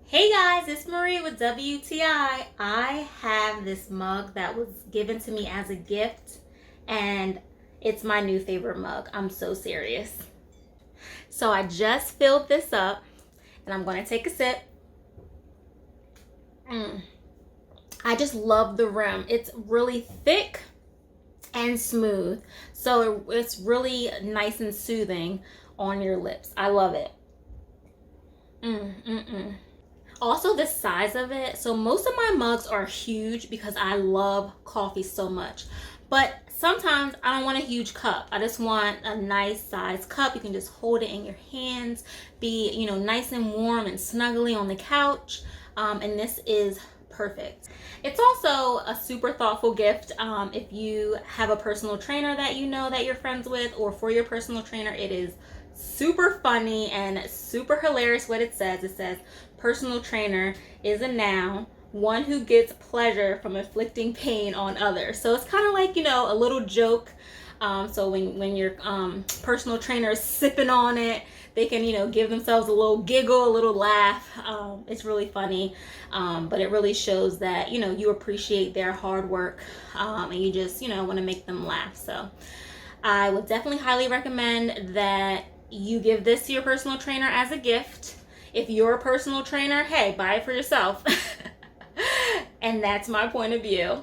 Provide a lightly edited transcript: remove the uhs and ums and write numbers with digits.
Hey guys, it's Marie with WTI. I have this mug that was given to me as a gift, and it's my new favorite mug. I'm so serious. So I just filled this up, and I'm going to take a sip. I just love the rim. It's really thick and smooth, so it's really nice and soothing on your lips. I love it. Also, the size of it. So most of my mugs are huge because I love coffee so much. But sometimes I don't want a huge cup. I just want a nice size cup. You can just hold it in your hands, be, nice and warm and snuggly on the couch. And this is perfect. It's also a super thoughtful gift if you have a personal trainer that you know that you're friends with, or for your personal trainer. It is super funny and super hilarious what it says. It says, personal trainer is a noun, one who gets pleasure from inflicting pain on others. So it's kind of like, a little joke. So when your personal trainer is sipping on it, they can, give themselves a little giggle, a little laugh. It's really funny. But it really shows that, you appreciate their hard work, and you just, want to make them laugh. So I would definitely highly recommend that you give this to your personal trainer as a gift. If you're a personal trainer, hey, buy it for yourself. And that's my point of view.